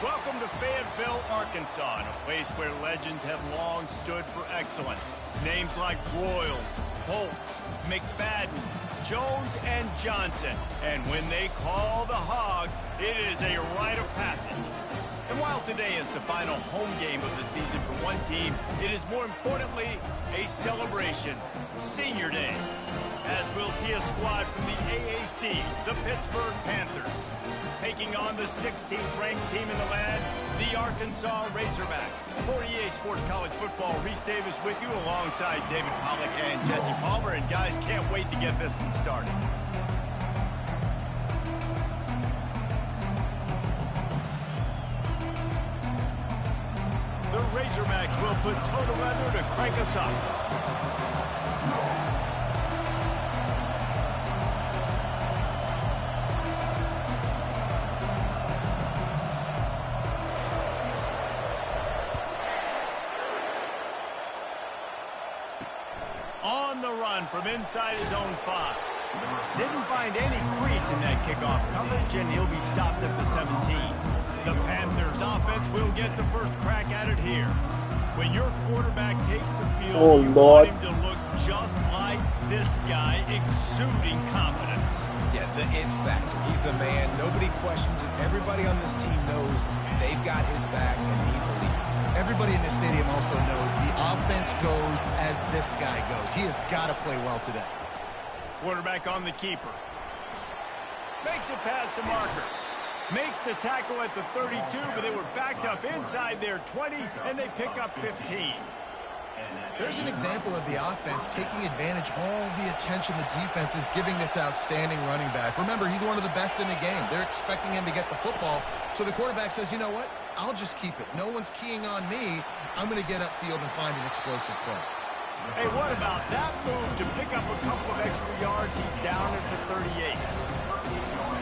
Welcome to Fayetteville, Arkansas, a place where legends have long stood for excellence. Names like Royals, Holtz, McFadden, Jones, and Johnson. And when they call the Hogs, it is a rite of passage. And while today is the final home game of the season for one team, it is more importantly a celebration, Senior Day. As we'll see a squad from the AAC, the Pittsburgh Panthers, taking on the 16th ranked team in the land, the Arkansas Razorbacks. For EA Sports College Football, Reese Davis with you alongside David Pollack and Jesse Palmer. And guys, can't wait to get this one started. The Razorbacks will put total weather to crank us up. On the run from inside his own 5. Didn't find any crease in that kickoff coverage, and he'll be stopped at the 17. The Panthers offense will get the first crack at it here. When your quarterback takes the field, you want him to look just like this guy, exuding confidence. Yeah, the it factor. He's the man. Nobody questions it. Everybody on this team knows they've got his back, and he's the leader. Everybody in this stadium also knows the offense goes as this guy goes. He has got to play well today. Quarterback on the keeper. Makes it past the marker. Makes the tackle at the 32, but they were backed up inside their 20, and they pick up 15. There's an example of the offense taking advantage of all the attention the defense is giving this outstanding running back. Remember, he's one of the best in the game. They're expecting him to get the football, so the quarterback says, you know what? I'll just keep it. No one's keying on me. I'm going to get upfield and find an explosive play. Hey, what about that move to pick up a couple of extra yards? He's down at the 38.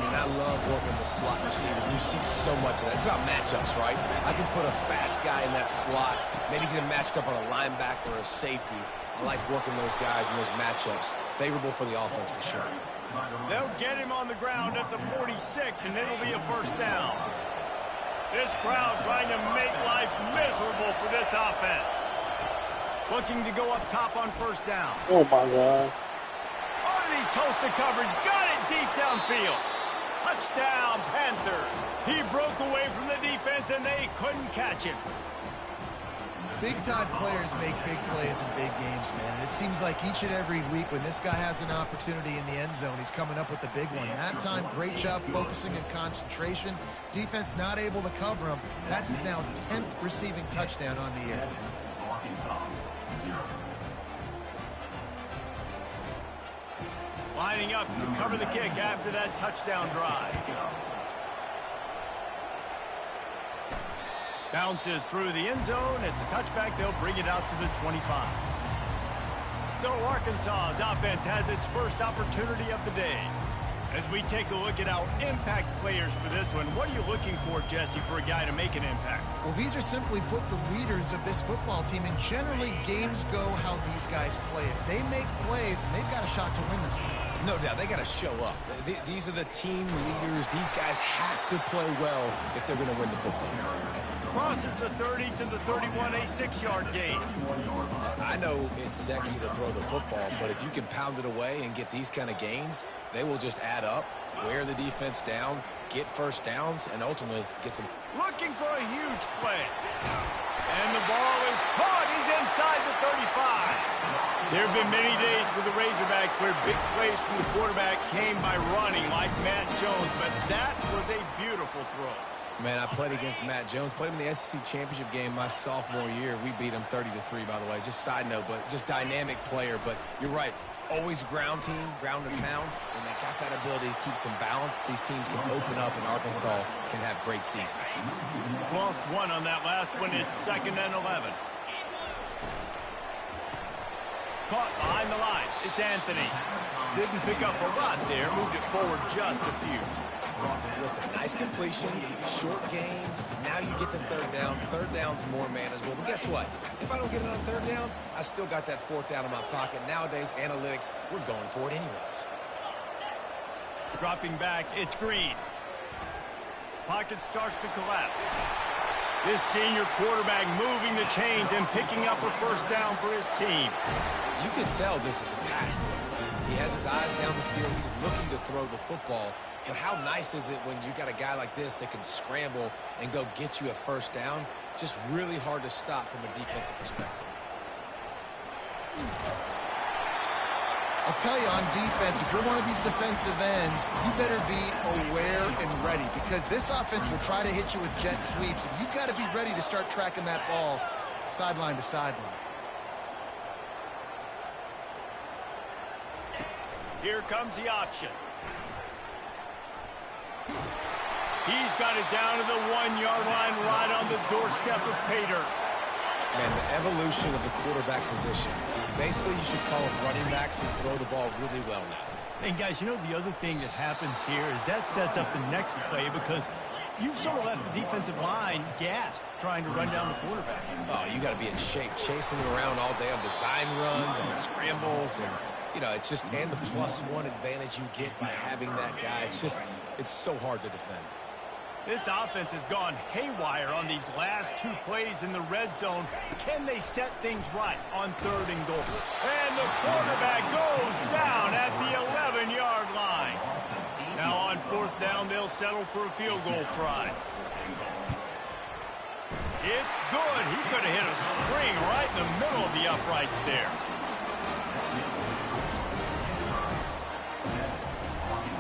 And I love working the slot receivers. You see so much of that. It's about matchups, right? I can put a fast guy in that slot, maybe get him matched up on a linebacker or a safety. I like working those guys in those matchups. Favorable for the offense for sure. They'll get him on the ground at the 46, and it'll be a first down. This crowd trying to make life miserable for this offense. Looking to go up top on first down. Oh, my God. Oh, did he toast the coverage? Got it deep downfield. Touchdown, Panthers. He broke away from the defense, and they couldn't catch him. Big-time players make big plays in big games, man. And it seems like each and every week when this guy has an opportunity in the end zone, he's coming up with the big one. That time, great job focusing and concentration. Defense not able to cover him. That's his now 10th receiving touchdown on the year. Lining up to cover the kick after that touchdown drive. Bounces through the end zone. It's a touchback. They'll bring it out to the 25. So Arkansas's offense has its first opportunity of the day. As we take a look at our impact players for this one, what are you looking for, Jesse, for a guy to make an impact? Well, these are simply put the leaders of this football team, and generally games go how these guys play. If they make plays, then they've got a shot to win this one. No doubt, they got to show up. These are the team leaders. These guys have to play well if they're going to win the football. Crosses the 30 to the 31, a 6-yard gain. I know it's sexy to throw the football, but if you can pound it away and get these kind of gains, they will just add up, wear the defense down, get first downs, and ultimately get some. Looking for a huge play. And the ball is caught. He's inside the 35. There have been many days for the Razorbacks where big plays from the quarterback came by running like Matt Jones, but that was a beautiful throw. Man, I played against Matt Jones, played him in the SEC championship game my sophomore year. We beat him 30-3, by the way. Just side note, but just dynamic player. But you're right, always ground team, ground and pound. When they got that ability to keep some balance, these teams can open up, and Arkansas can have great seasons. Lost one on that last one. It's 2nd and 11. Caught behind the line. It's Anthony. Didn't pick up a lot there. Moved it forward just a few. Listen, nice completion, short game. Now you get to third down. Third down's more manageable. But guess what? If I don't get it on third down, I still got that fourth down in my pocket. Nowadays, analytics, we're going for it anyways. Dropping back, it's Green. Pocket starts to collapse. This senior quarterback moving the chains and picking up a first down for his team. You can tell this is a pass play. He has his eyes down the field. He's looking to throw the football. But how nice is it when you got a guy like this that can scramble and go get you a first down? Just really hard to stop from a defensive perspective. I'll tell you, on defense, if you're one of these defensive ends, you better be aware and ready, because this offense will try to hit you with jet sweeps. And you've got to be ready to start tracking that ball sideline to sideline. Here comes the option. He's got it down to the 1-yard line, right on the doorstep of Pater. Man, the evolution of the quarterback position. Basically, you should call them running backs who throw the ball really well now. And guys, you know, the other thing that happens here is that sets up the next play, because you've sort of left the defensive line gassed trying to run down the quarterback. Oh, you got to be in shape, chasing him around all day on design runs, on scrambles, and, you know, it's just, and the +1 advantage you get by having that guy. It's so hard to defend. This offense has gone haywire on these last two plays in the red zone. Can they set things right on 3rd and goal? And the quarterback goes down at the 11-yard line. Now on 4th down, they'll settle for a field goal try. It's good. He could have hit a string right in the middle of the uprights there.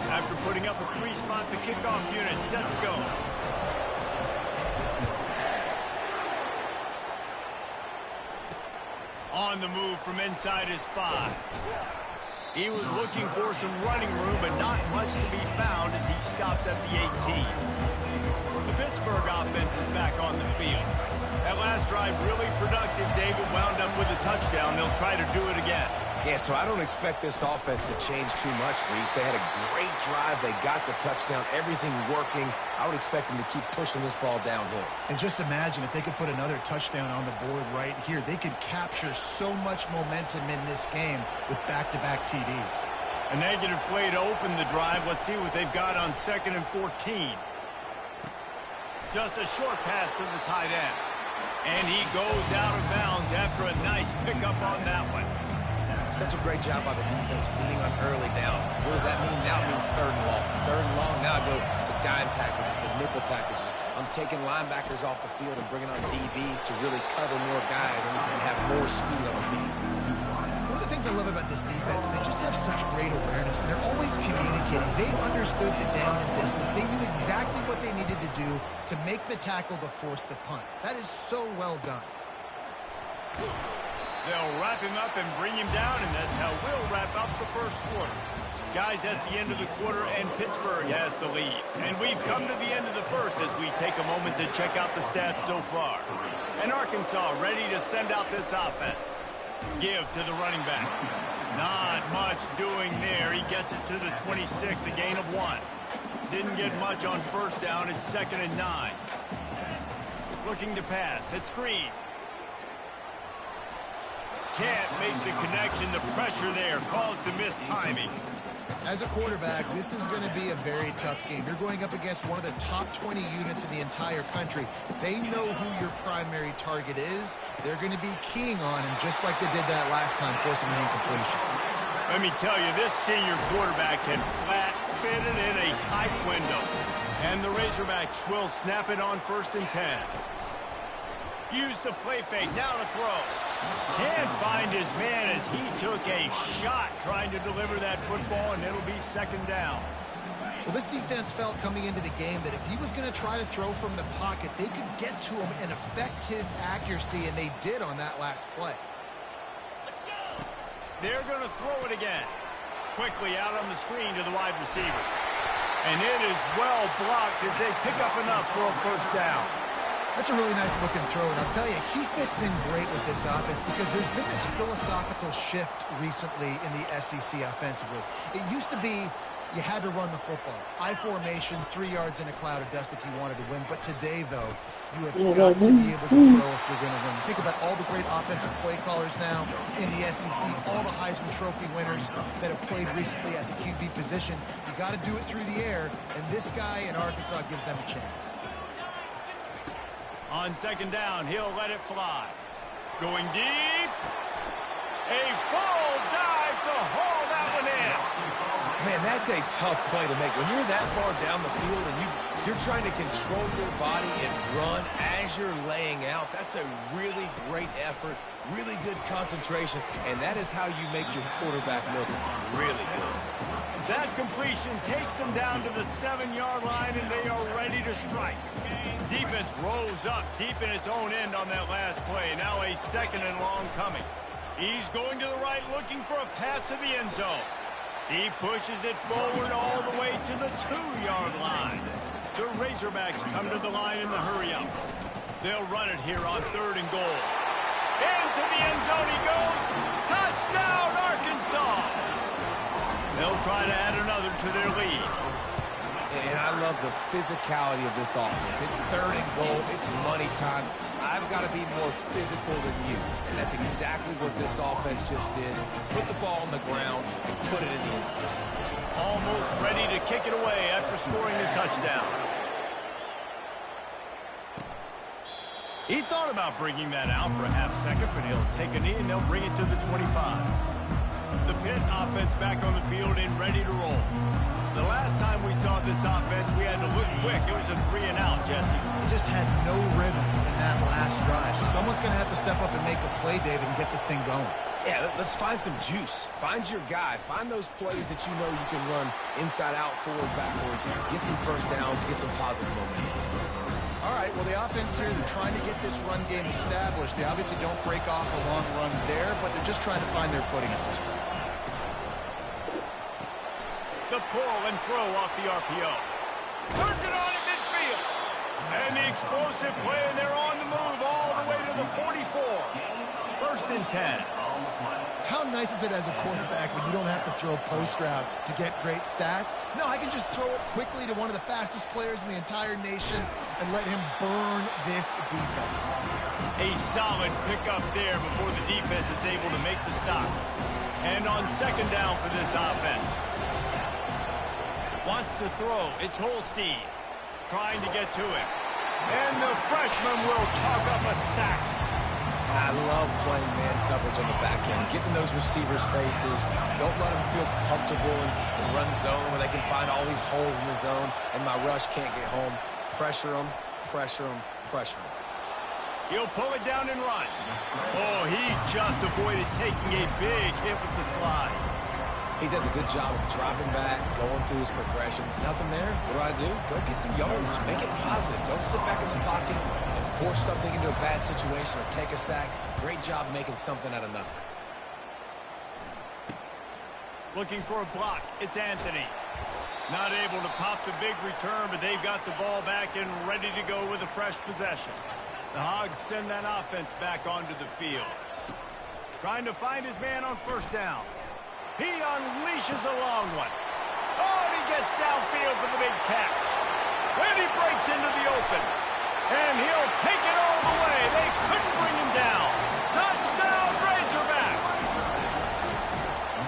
After putting up a 3-spot, the kickoff unit set to go. On the move from inside his 5. He was looking for some running room, but not much to be found as he stopped at the 18. The Pittsburgh offense is back on the field. That last drive really productive. David wound up with a touchdown. They'll try to do it again. Yeah, so I don't expect this offense to change too much, Reese. They had a great drive. They got the touchdown. Everything working. I would expect them to keep pushing this ball downhill. And just imagine if they could put another touchdown on the board right here. They could capture so much momentum in this game with back-to-back TDs. A negative play to open the drive. Let's see what they've got on 2nd and 14. Just a short pass to the tight end. And he goes out of bounds after a nice pickup on that one. Such a great job by the defense winning on early downs. What does that mean? Now it means 3rd and long. 3rd and long, now I go to dime packages, to nickel packages. I'm taking linebackers off the field and bringing on DBs to really cover more guys and have more speed on the field. One of the things I love about this defense, they just have such great awareness, and they're always communicating. They understood the down and distance. They knew exactly what they needed to do to make the tackle to force the punt. That is so well done. They'll wrap him up and bring him down, and that's how we'll wrap up the first quarter. Guys, that's the end of the quarter, and Pittsburgh has the lead. And we've come to the end of the first as we take a moment to check out the stats so far. And Arkansas ready to send out this offense. Give to the running back. Not much doing there. He gets it to the 26, a gain of 1. Didn't get much on 1st down. It's 2nd and 9. Looking to pass. It's Green. Can't make the connection. The pressure there caused the missed timing. As a quarterback, this is going to be a very tough game. You're going up against one of the top 20 units in the entire country. They know who your primary target is. They're going to be keying on him, just like they did that last time, forcing the incompletion. Let me tell you, this senior quarterback can flat fit it in a tight window. And the Razorbacks will snap it on 1st and 10. Use the play fake, now to throw. Can't find his man as he took a shot trying to deliver that football, and it'll be 2nd down. Well, this defense felt coming into the game that if he was going to try to throw from the pocket, they could get to him and affect his accuracy, and they did on that last play. They're going to throw it again. Quickly out on the screen to the wide receiver. And it is well blocked as they pick up enough for a 1st down. That's a really nice looking throw, and I'll tell you, he fits in great with this offense because there's been this philosophical shift recently in the SEC offensively. It used to be you had to run the football. I formation, 3 yards in a cloud of dust if you wanted to win. But today, though, you have got to be able to throw if you're going to win. Think about all the great offensive play callers now in the SEC, all the Heisman Trophy winners that have played recently at the QB position. You got to do it through the air, and this guy in Arkansas gives them a chance. On second down, he'll let it fly. Going deep. A full dive to haul that one in. Man, that's a tough play to make. When you're that far down the field and you're trying to control your body and run as you're laying out, that's a really great effort, really good concentration, and that is how you make your quarterback look really good. That completion takes them down to the 7-yard line, and they are ready to strike. Defense rose up deep in its own end on that last play. Now a second and long coming. He's going to the right, looking for a path to the end zone. He pushes it forward all the way to the 2-yard line. The Razorbacks come to the line in the hurry-up. They'll run it here on 3rd and goal. Into the end zone he goes. Touchdown, Arkansas! They'll try to add another to their lead. And I love the physicality of this offense. It's 3rd and goal. It's money time. I've got to be more physical than you. And that's exactly what this offense just did. Put the ball on the ground and put it in the end zone. Almost ready to kick it away after scoring the touchdown. He thought about bringing that out for a half second, but he'll take a knee and they'll bring it to the 25. The Pitt offense back on the field and ready to roll. The last time we saw this offense, we had to look quick. It was a 3-and-out, Jesse. He just had no rhythm in that last drive. So someone's going to have to step up and make a play, David, and get this thing going. Yeah, let's find some juice. Find your guy. Find those plays that you know you can run inside out, forward, backwards. Get some first downs, get some positive momentum. All right, well, the offense here, they're trying to get this run game established. They obviously don't break off a long run there, but they're just trying to find their footing at this point. The pull and throw off the RPO. Turns it on at midfield. And the explosive play, and they're on the move all the way to the 44. 1st and 10. How nice is it as a quarterback when you don't have to throw post routes to get great stats? No, I can just throw it quickly to one of the fastest players in the entire nation and let him burn this defense. A solid pickup there before the defense is able to make the stop. And on second down for this offense. Wants to throw. It's Holstein trying to get to him. And the freshman will chalk up a sack. I love playing man coverage on the back end, getting those receivers' faces. Don't let them feel comfortable and run zone where they can find all these holes in the zone and my rush can't get home. Pressure them, pressure them, pressure them. He'll pull it down and run. Oh, he just avoided taking a big hit with the slide. He does a good job of dropping back, going through his progressions. Nothing there. What do? Go get some yards. Make it positive. Don't sit back in the pocket and force something into a bad situation or take a sack. Great job making something out of nothing. Looking for a block. It's Anthony. Not able to pop the big return, but they've got the ball back and ready to go with a fresh possession. The Hogs send that offense back onto the field. Trying to find his man on 1st down. He unleashes a long one. Oh, and he gets downfield for the big catch. Then he breaks into the open. And he'll take it all the way. They couldn't bring him down. Touchdown, Razorbacks!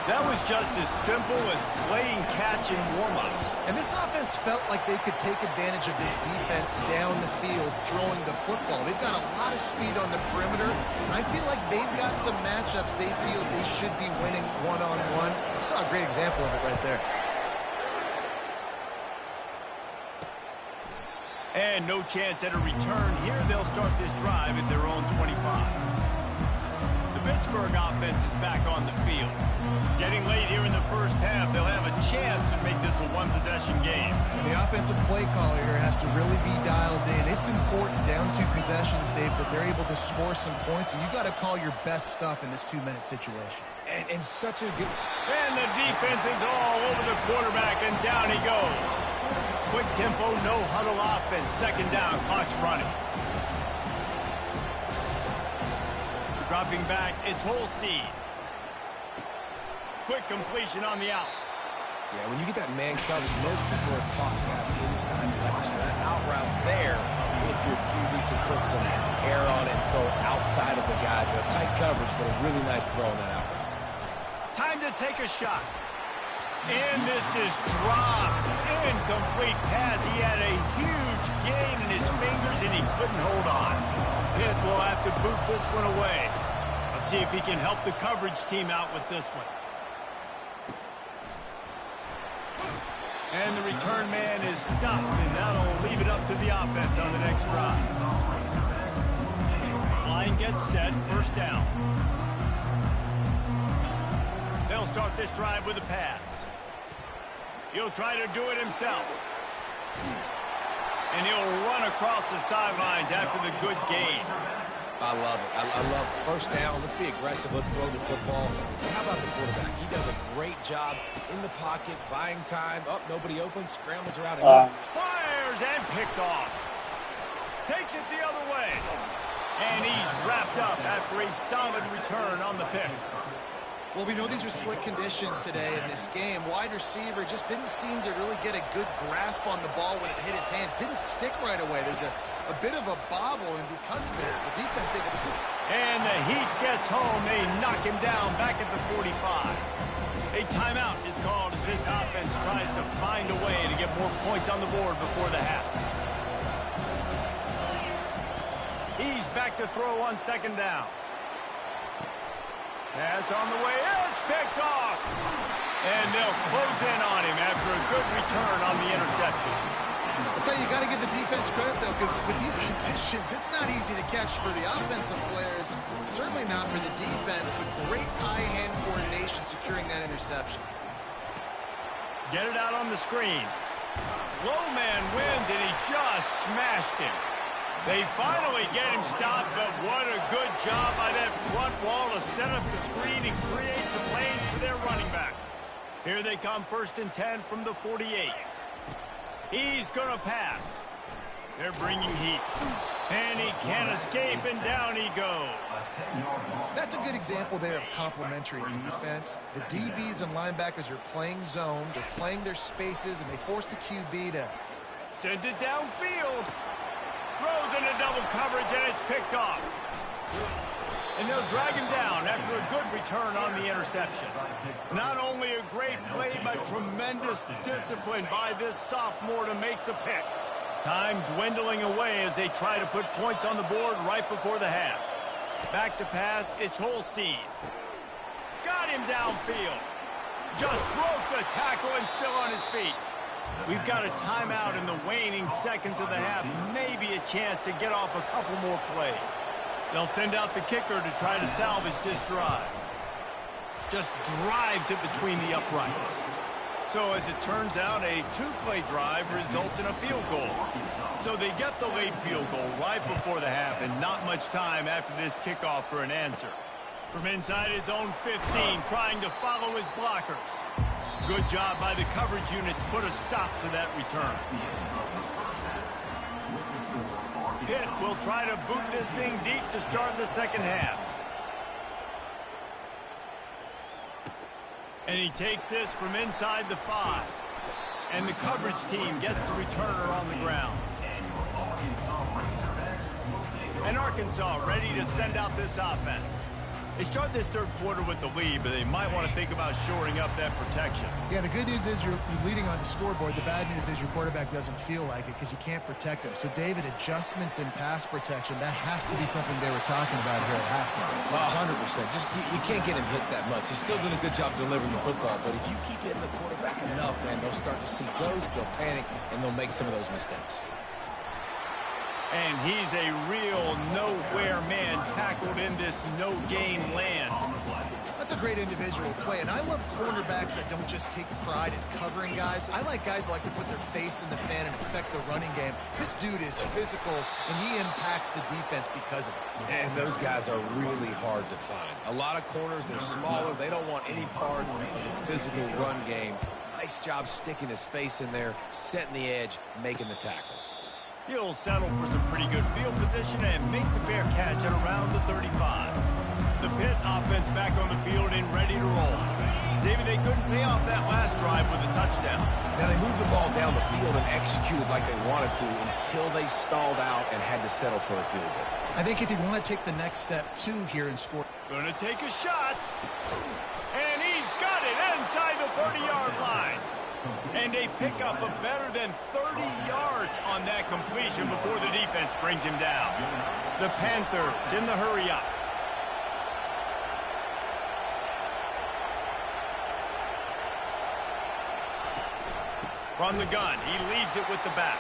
That was just as simple as playing catch in warm-ups. And this offense felt like they could take advantage of this defense down the field throwing the football. They've got a lot of speed on the perimeter, and I feel like they've got some matchups they feel they should be winning one-on-one. You saw a great example of it right there. And no chance at a return here. They'll start this drive at their own 25. The Pittsburgh offense is back on the field. Getting late here in the first half, they'll have a chance to make this a one-possession game. And the offensive play caller here has to really be dialed in. It's important down 2 possessions, Dave, that they're able to score some points. So you got to call your best stuff in this 2-minute situation. And such a good... And the defense is all over the quarterback, and down he goes. Quick tempo, no huddle offense. Second down, clock's running. Dropping back, it's Holstein. Quick completion on the out. Yeah, when you get that man coverage, most people are taught to have inside leverage. So that out route's there if your QB can put some air on it and throw it outside of the guy. But tight coverage, but a really nice throw on that out route. Time to take a shot. And this is dropped. Incomplete pass. He had a huge gain in his fingers, and he couldn't hold on. Pitt will have to boot this one away. Let's see if he can help the coverage team out with this one. And the return man is stopped, and that'll leave it up to the offense on the next drive. Line gets set, first down. They'll start this drive with a pass. He'll try to do it himself. And he'll run across the sidelines after the good gain. I love it. I love it. First down. Let's be aggressive. Let's throw the football. And how about the quarterback? He does a great job in the pocket, buying time. Up, nobody open, scrambles around. And fires and picked off. Takes it the other way. And he's wrapped up after a solid return on the pick. Well, we know these are slick conditions today in this game. Wide receiver just didn't seem to really get a good grasp on the ball when it hit his hands. Didn't stick right away. There's a bit of a bobble, and because of it, the defense able to... And the Heat gets home. They knock him down back at the 45. A timeout is called as this offense tries to find a way to get more points on the board before the half. He's back to throw on second down. Pass on the way, it's picked off. And they'll close in on him after a good return on the interception. I'll tell you, you got to give the defense credit, though, because with these conditions, it's not easy to catch for the offensive players. Certainly not for the defense, but great eye-hand coordination securing that interception. Get it out on the screen. Low man wins, and he just smashed him. They finally get him stopped, but what a good job by that front wall to set up the screen and create some lanes for their running back. Here they come, 1st and 10 from the 48. He's going to pass. They're bringing heat. And he can't escape, and down he goes. That's a good example there of complementary defense. The DBs and linebackers are playing zone. They're playing their spaces, and they force the QB to... Sends it downfield. Throws into double coverage, and it's picked off. And they'll drag him down after a good return on the interception. Not only a great play, but tremendous discipline by this sophomore to make the pick. Time dwindling away as they try to put points on the board right before the half. Back to pass, it's Holstein. Got him downfield. Just broke the tackle and still on his feet. We've got a timeout in the waning seconds of the half. Maybe a chance to get off a couple more plays. They'll send out the kicker to try to salvage this drive. Just drives it between the uprights. So as it turns out, a two-play drive results in a field goal. So they get the late field goal right before the half, and not much time after this kickoff for an answer. From inside his own 15, trying to follow his blockers. Good job by the coverage unit to put a stop to that return. Pitt will try to boot this thing deep to start the second half. And he takes this from inside the 5. And the coverage team gets the returner on the ground. And Arkansas ready to send out this offense. They start this third quarter with the lead, but they might want to think about shoring up that protection. Yeah, the good news is you're leading on the scoreboard. The bad news is your quarterback doesn't feel like it because you can't protect him. So, David, adjustments in pass protection, that has to be something they were talking about here at halftime. 100%. Just you can't get him hit that much. He's still doing a good job delivering the football, but if you keep hitting the quarterback enough, man, they'll start to see ghosts, they'll panic, and they'll make some of those mistakes. And he's a real nowhere man tackled in this no-gain land. That's a great individual play, and I love cornerbacks that don't just take pride in covering guys. I like guys that like to put their face in the fan and affect the running game. This dude is physical, and he impacts the defense because of it. And those guys are really hard to find. A lot of corners, they're smaller. They don't want any part of the physical run game. Nice job sticking his face in there, setting the edge, making the tackle. He'll settle for some pretty good field position and make the fair catch at around the 35. The Pitt offense back on the field and ready to roll. David, they couldn't pay off that last drive with a touchdown. Now, they moved the ball down the field and executed like they wanted to until they stalled out and had to settle for a field goal. I think if you want to take the next step, too, here and score. Going to take a shot. And he's got it inside the 30-yard line. And a pickup of better than 30 yards on that completion before the defense brings him down. The Panthers in the hurry up. From the gun, he leaves it with the back.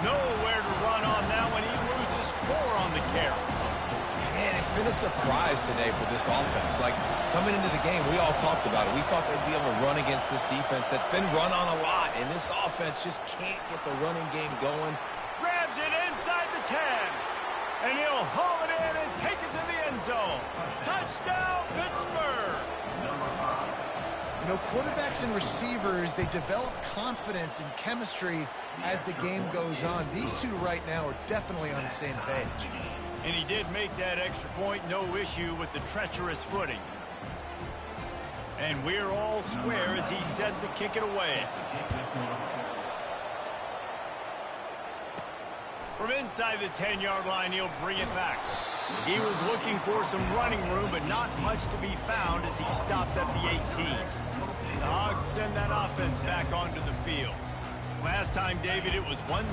Nowhere to run on that one. He loses 4 on the carry. Man, it's been a surprise today for this offense. Like, coming into the game, we all talked about it. We thought they'd be able to run against this defense that's been run on a lot, and this offense just can't get the running game going. Grabs it inside the 10, and he'll haul it in and take it to the end zone. Touchdown, Pittsburgh! You know, quarterbacks and receivers, they develop confidence and chemistry as the game goes on. These two right now are definitely on the same page. And he did make that extra point, no issue with the treacherous footing. And we're all square as he's set to kick it away. From inside the 10-yard line, he'll bring it back. He was looking for some running room, but not much to be found as he stopped at the 18. The Hogs send that offense back onto the field. Last time, David, it was 1-2-3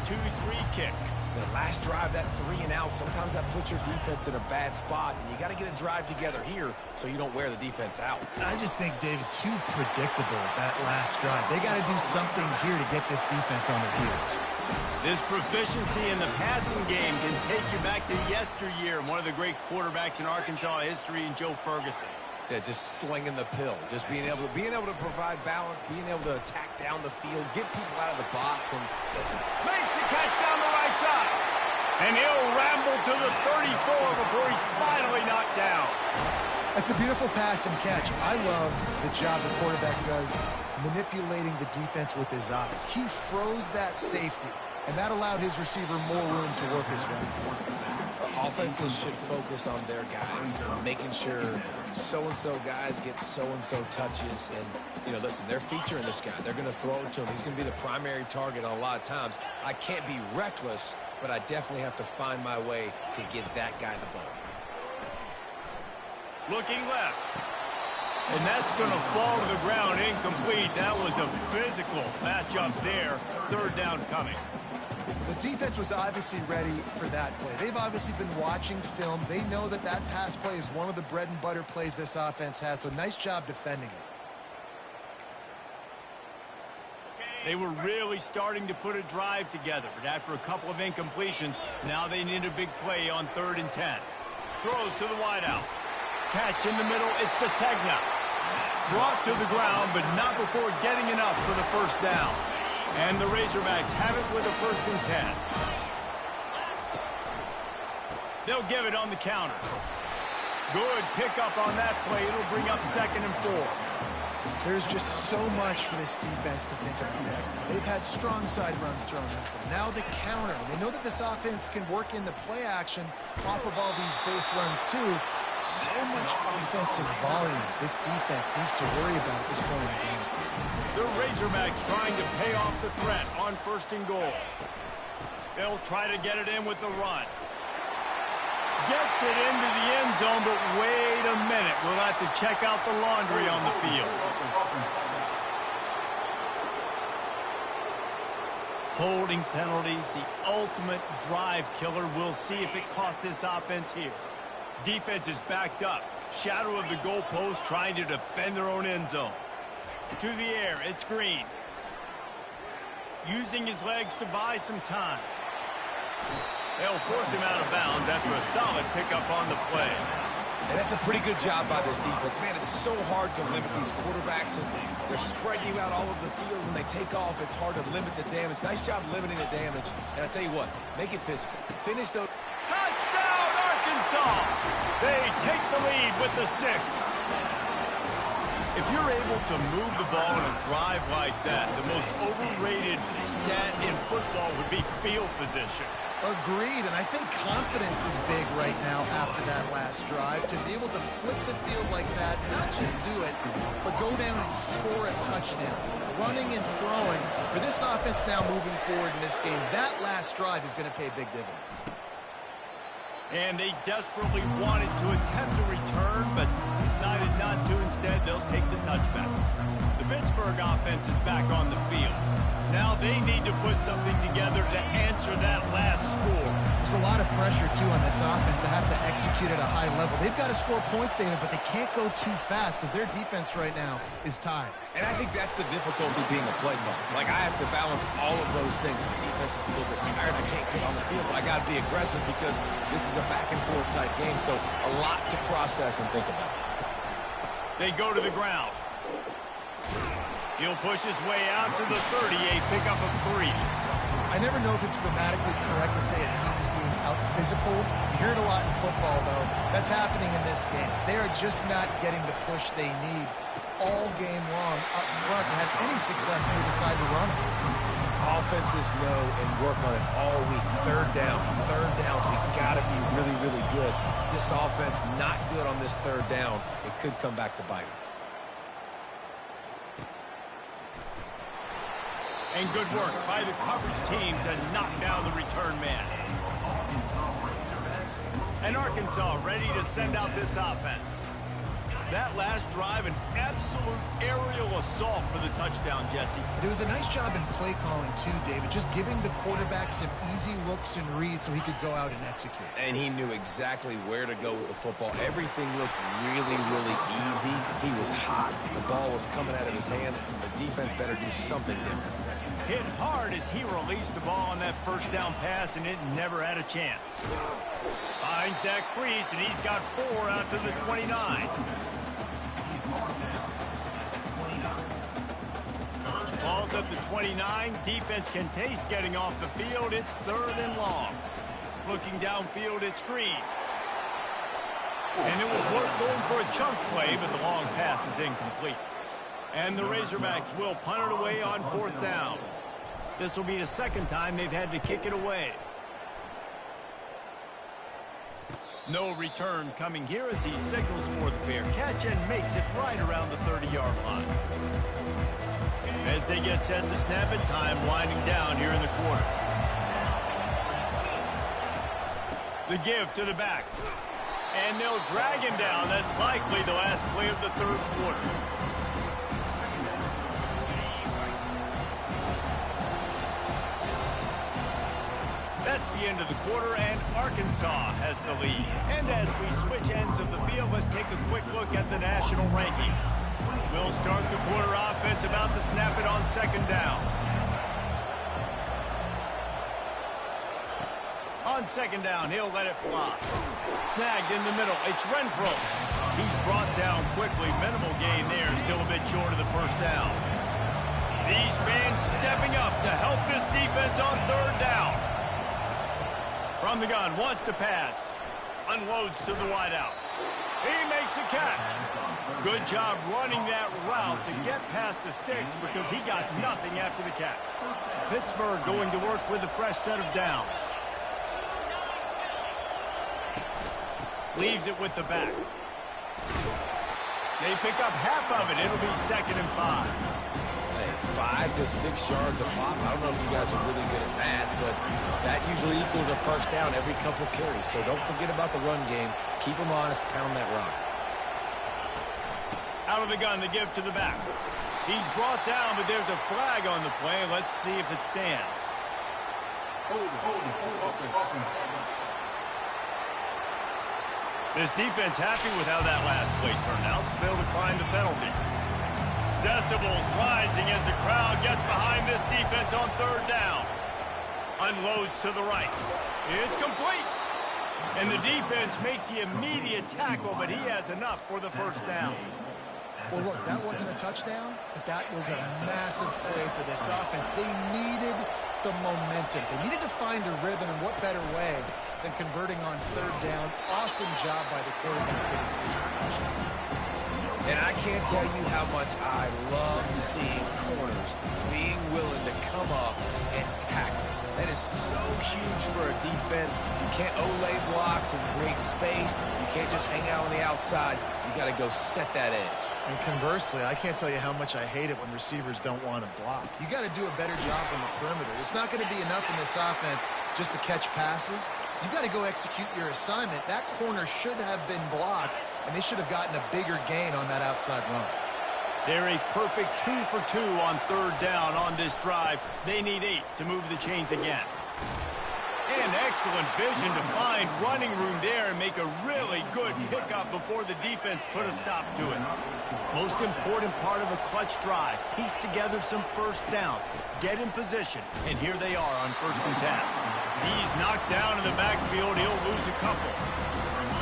kick. The last drive, that 3 and out, sometimes that puts your defense in a bad spot, and you got to get a drive together here so you don't wear the defense out. I just think, David, too predictable, that last drive. They got to do something here to get this defense on their heels. This proficiency in the passing game can take you back to yesteryear, one of the great quarterbacks in Arkansas history, in Joe Ferguson. Yeah, just slinging the pill, just being able to provide balance, being able to attack down the field, get people out of the box, and makes the catch down the right side. And he'll ramble to the 34 before he's finally knocked down. That's a beautiful pass and catch. I love the job the quarterback does manipulating the defense with his eyes. He froze that safety, and that allowed his receiver more room to work his way. Offenses should focus on their guys and making sure so-and-so guys get so-and-so touches. And, you know, listen, they're featuring this guy. They're going to throw it to him. He's going to be the primary target on a lot of times. I can't be reckless, but I definitely have to find my way to get that guy the ball. Looking left. And that's going to fall to the ground incomplete. That was a physical matchup there. 3rd down coming. The defense was obviously ready for that play. They've obviously been watching film. They know that that pass play is one of the bread and butter plays this offense has, so nice job defending it. They were really starting to put a drive together, but after a couple of incompletions, now they need a big play on 3rd and 10. Throws to the wideout. Catch in the middle, it's Sategna. Brought to the ground, but not before getting enough for the 1st down. And the Razorbacks have it with a 1st and 10. They'll give it on the counter. Good pickup on that play. It'll bring up 2nd and 4. There's just so much for this defense to think about. They've had strong side runs thrown at them. Now the counter. They know that this offense can work in the play action off of all these base runs too. So much offensive volume this defense needs to worry about at this point in the game. The Razorbacks trying to pay off the threat on 1st and goal. They'll try to get it in with the run. Gets it into the end zone, but wait a minute. We'll have to check out the laundry on the field. Holding penalties, the ultimate drive killer. We'll see if it costs this offense here. Defense is backed up. Shadow of the goalpost trying to defend their own end zone. To the air, it's Green. Using his legs to buy some time. They'll force him out of bounds after a solid pickup on the play. And that's a pretty good job by this defense. Man, it's so hard to limit these quarterbacks, and they're spreading you out all over the field. When they take off, it's hard to limit the damage. Nice job limiting the damage. And I tell you what, make it physical. Finish those. Touchdown, Arkansas! They take the lead with the 6. If you're able to move the ball in a drive like that, the most overrated stat in football would be field position. Agreed, and I think confidence is big right now after that last drive. To be able to flip the field like that, not just do it, but go down and score a touchdown. Running and throwing. For this offense now moving forward in this game, that last drive is going to pay big dividends. And they desperately wanted to attempt a return, but decided not to. Instead, they'll take the touchback. The Pittsburgh offense is back on the field. Now they need to put something together to answer that last score. There's a lot of pressure, too, on this offense to have to execute at a high level. They've got to score points, David, but they can't go too fast because their defense right now is tired. And I think that's the difficulty being a play caller. Like, I have to balance all of those things. My defense is a little bit tired. I can't get on the field, but I got to be aggressive because this is a back-and-forth type game, so a lot to process and think about. They go to the ground. He'll push his way out to the 38, pickup of 3. I never know if it's grammatically correct to say a team is being out-physical. You hear it a lot in football, though. That's happening in this game. They are just not getting the push they need all game long up front to have any success when they decide to run it. Offenses know and work on it all week. Third downs, we got to be really, really good. This offense not good on this third down. It could come back to bite them. And good work by the coverage team to knock down the return man. And Arkansas ready to send out this offense. That last drive, an absolute aerial assault for the touchdown, Jesse. It was a nice job in play calling, too, David, just giving the quarterback some easy looks and reads so he could go out and execute. And he knew exactly where to go with the football. Everything looked really, really easy. He was hot. The ball was coming out of his hands. The defense better do something different. Hit hard as he released the ball on that first down pass, and it never had a chance. Finds that crease, and he's got 4 out to the 29. Ball's at the 29. Defense can taste getting off the field. It's 3rd and long. Looking downfield, it's Green. And it was worth going for a chunk play, but the long pass is incomplete. And the Razorbacks will punt it away on 4th down. This will be the second time they've had to kick it away. No return coming here as he signals for the fair catch and makes it right around the 30-yard line. As they get set to snap it, time winding down here in the quarter. The give to the back. And they'll drag him down. That's likely the last play of the 3rd quarter. That's the end of the quarter, and Arkansas has the lead. And as we switch ends of the field, let's take a quick look at the national rankings. We'll start the quarter offense about to snap it on 2nd down. On 2nd down, he'll let it fly. Snagged in the middle. It's Renfro. He's brought down quickly. Minimal gain there. Still a bit short of the 1st down. These fans stepping up to help this defense on 3rd down. From the gun, wants to pass. Unloads to the wideout. He makes a catch. Good job running that route to get past the sticks because he got nothing after the catch. Pittsburgh going to work with a fresh set of downs. Leaves it with the back. They pick up half of it. It'll be 2nd and 5. 5 to 6 yards a pop. I don't know if you guys are really good at math, but that usually equals a 1st down every couple carries. So don't forget about the run game. Keep them honest. Pound that rock. Out of the gun, the give to the back. He's brought down, but there's a flag on the play. Let's see if it stands. This defense happy with how that last play turned out, so they'll decline the penalty. Decibels rising as the crowd gets behind this defense on 3rd down. Unloads to the right. It's complete. And the defense makes the immediate tackle, but he has enough for the 1st down. Well, look, that wasn't a touchdown, but that was a massive play for this offense. They needed some momentum. They needed to find a rhythm, and what better way than converting on 3rd down. Awesome job by the quarterback getting the return. And I can't tell you how much I love seeing corners being willing to come up and tackle. That is so huge for a defense. You can't olay blocks and create space. You can't just hang out on the outside. You got to go set that edge. And conversely, I can't tell you how much I hate it when receivers don't want to block. You got to do a better job on the perimeter. It's not going to be enough in this offense just to catch passes. You've got to go execute your assignment. That corner should have been blocked. and they should have gotten a bigger gain on that outside run. They're a perfect 2 for 2 on third down on this drive. They need 8 to move the chains again. And excellent vision to find running room there and make a really good pickup before the defense put a stop to it. Most important part of a clutch drive, piece together some first downs, get in position, and here they are on 1st and 10. He's knocked down in the backfield. He'll lose a couple.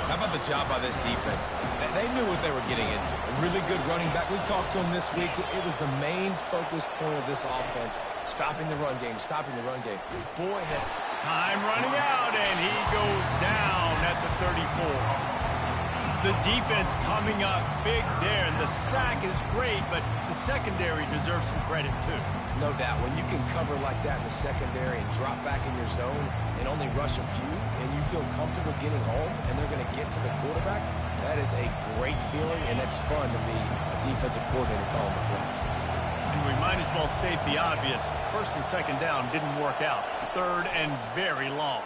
How about the job by this defense? They knew what they were getting into. A really good running back. We talked to him this week. It was the main focus point of this offense, stopping the run game, stopping the run game. Boy, time running out, and he goes down at the 34. The defense coming up big there, and the sack is great, but the secondary deserves some credit too. No doubt. When you can cover like that in the secondary and drop back in your zone and only rush a few, and you feel comfortable getting home, and they're going to get to the quarterback, that is a great feeling, and it's fun to be a defensive coordinator calling the plays. And we might as well state the obvious. 1st and 2nd down didn't work out. 3rd and very long.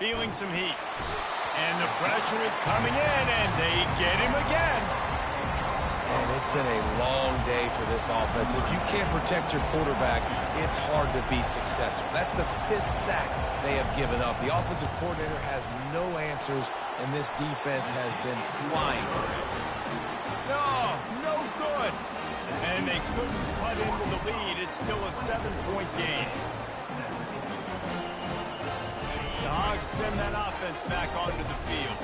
Feeling some heat. And the pressure is coming in, and they get him again. And it's been a long day for this offense. If you can't protect your quarterback, it's hard to be successful. That's the 5th sack they have given up. The offensive coordinator has no answers, and this defense has been flying. No good. And they couldn't cut into the lead. It's still a 7-point game. The Hogs send that offense back onto the field.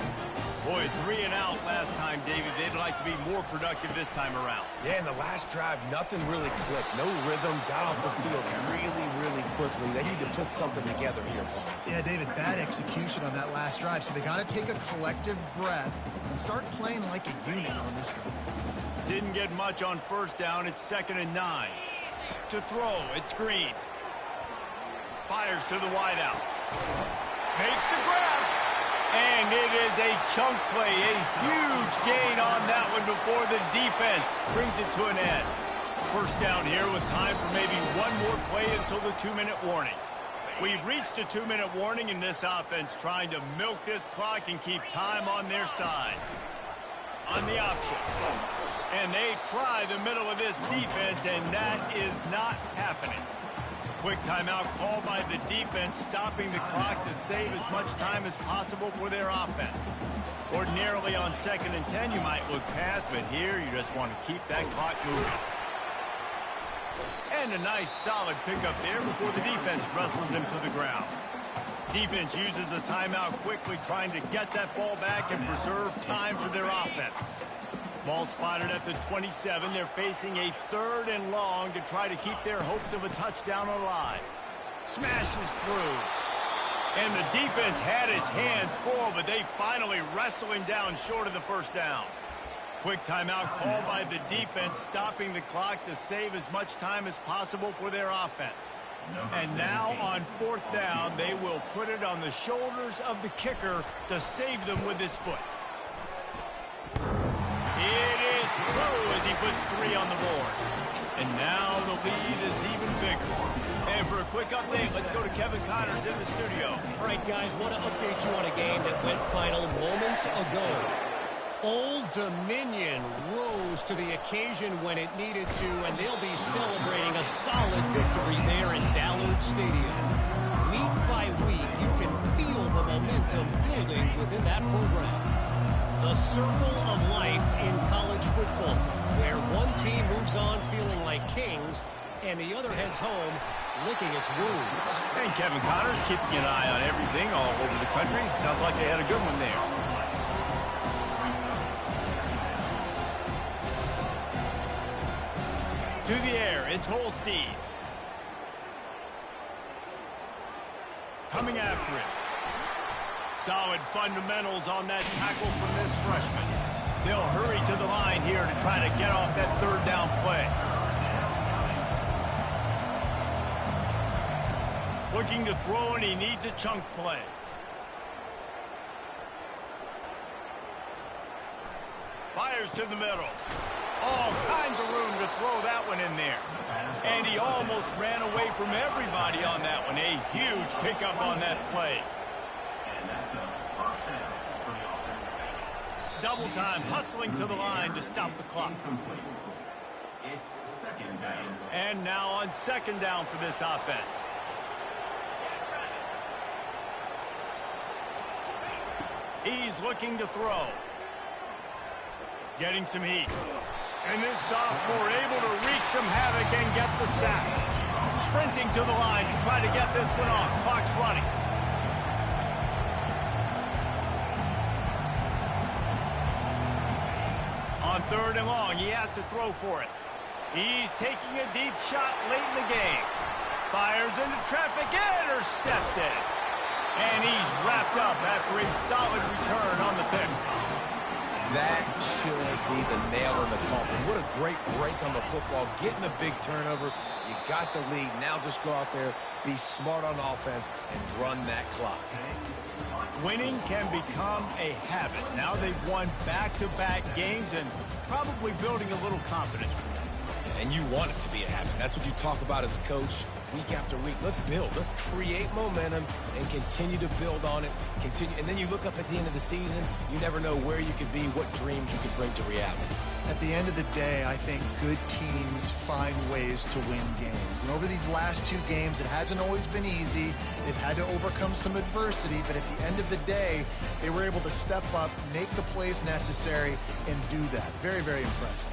Boy, 3 and out last time, David. They'd like to be more productive this time around. Yeah, in the last drive, nothing really clicked. No rhythm, got off the field really quickly. They need to put something together here, Paul. Yeah, David, bad execution on that last drive. So they got to take a collective breath and start playing like a unit on this one. Didn't get much on 1st down. It's 2nd and 9. To throw, it's Green. Fires to the wideout. Makes the grab. And it is a chunk play, a huge gain on that one before the defense brings it to an end. 1st down here with time for maybe one more play until the 2-minute warning. We've reached a 2-minute warning in this offense, trying to milk this clock and keep time on their side. On the option. And they try the middle of this defense, and that is not happening. Quick timeout called by the defense, stopping the clock to save as much time as possible for their offense. Ordinarily on 2nd and 10, you might look past, but here you just want to keep that clock moving. And a nice solid pickup there before the defense wrestles him to the ground. Defense uses a timeout quickly, trying to get that ball back and preserve time for their offense. Ball spotted at the 27. They're facing a 3rd and long to try to keep their hopes of a touchdown alive. Smashes through. And the defense had his hands full, but they finally wrestle him down short of the 1st down. Quick timeout called by the defense, stopping the clock to save as much time as possible for their offense. And now on 4th down, they will put it on the shoulders of the kicker to save them with his foot. It is true as he puts 3 on the board. And now the lead is even bigger. And for a quick update, let's go to Kevin Connors in the studio. All right, guys, want to update you on a game that went final moments ago. Old Dominion rose to the occasion when it needed to, and they'll be celebrating a solid victory there in Ballard Stadium. Week by week, you can feel the momentum building within that program. The circle of life in college football, where one team moves on feeling like kings, and the other heads home licking its wounds. And Kevin Connors keeping an eye on everything all over the country. Sounds like they had a good one there. To the air, it's Holstein. Coming after it. Solid fundamentals on that tackle from this freshman. They'll hurry to the line here to try to get off that 3rd down play. Looking to throw, and he needs a chunk play. Fires to the middle. All kinds of room to throw that one in there. And he almost ran away from everybody on that one. A huge pickup on that play. Double time, hustling to the line to stop the clock. It's second down. And now on second down for this offense. He's looking to throw. Getting some heat. And this sophomore able to wreak some havoc and get the sack. Sprinting to the line to try to get this one off. Clock's running. On third and long, he has to throw for it. He's taking a deep shot late in the game. Fires into traffic, intercepted. And he's wrapped up after a solid return on the pick. That should be the nail in the coffin. What a great break on the football. Getting a big turnover. You got the lead. Now just go out there, be smart on offense, and run that clock. Winning can become a habit. Now they've won back-to-back games and probably building a little confidence from them. And you want it to be a habit. That's what you talk about as a coach week after week. Let's build. Let's create momentum and continue to build on it. And then you look up at the end of the season, you never know where you could be, what dreams you could bring to reality. At the end of the day, I think good teams find ways to win games. And over these last two games, it hasn't always been easy. They've had to overcome some adversity, but at the end of the day, they were able to step up, make the plays necessary, and do that. Very, very impressive.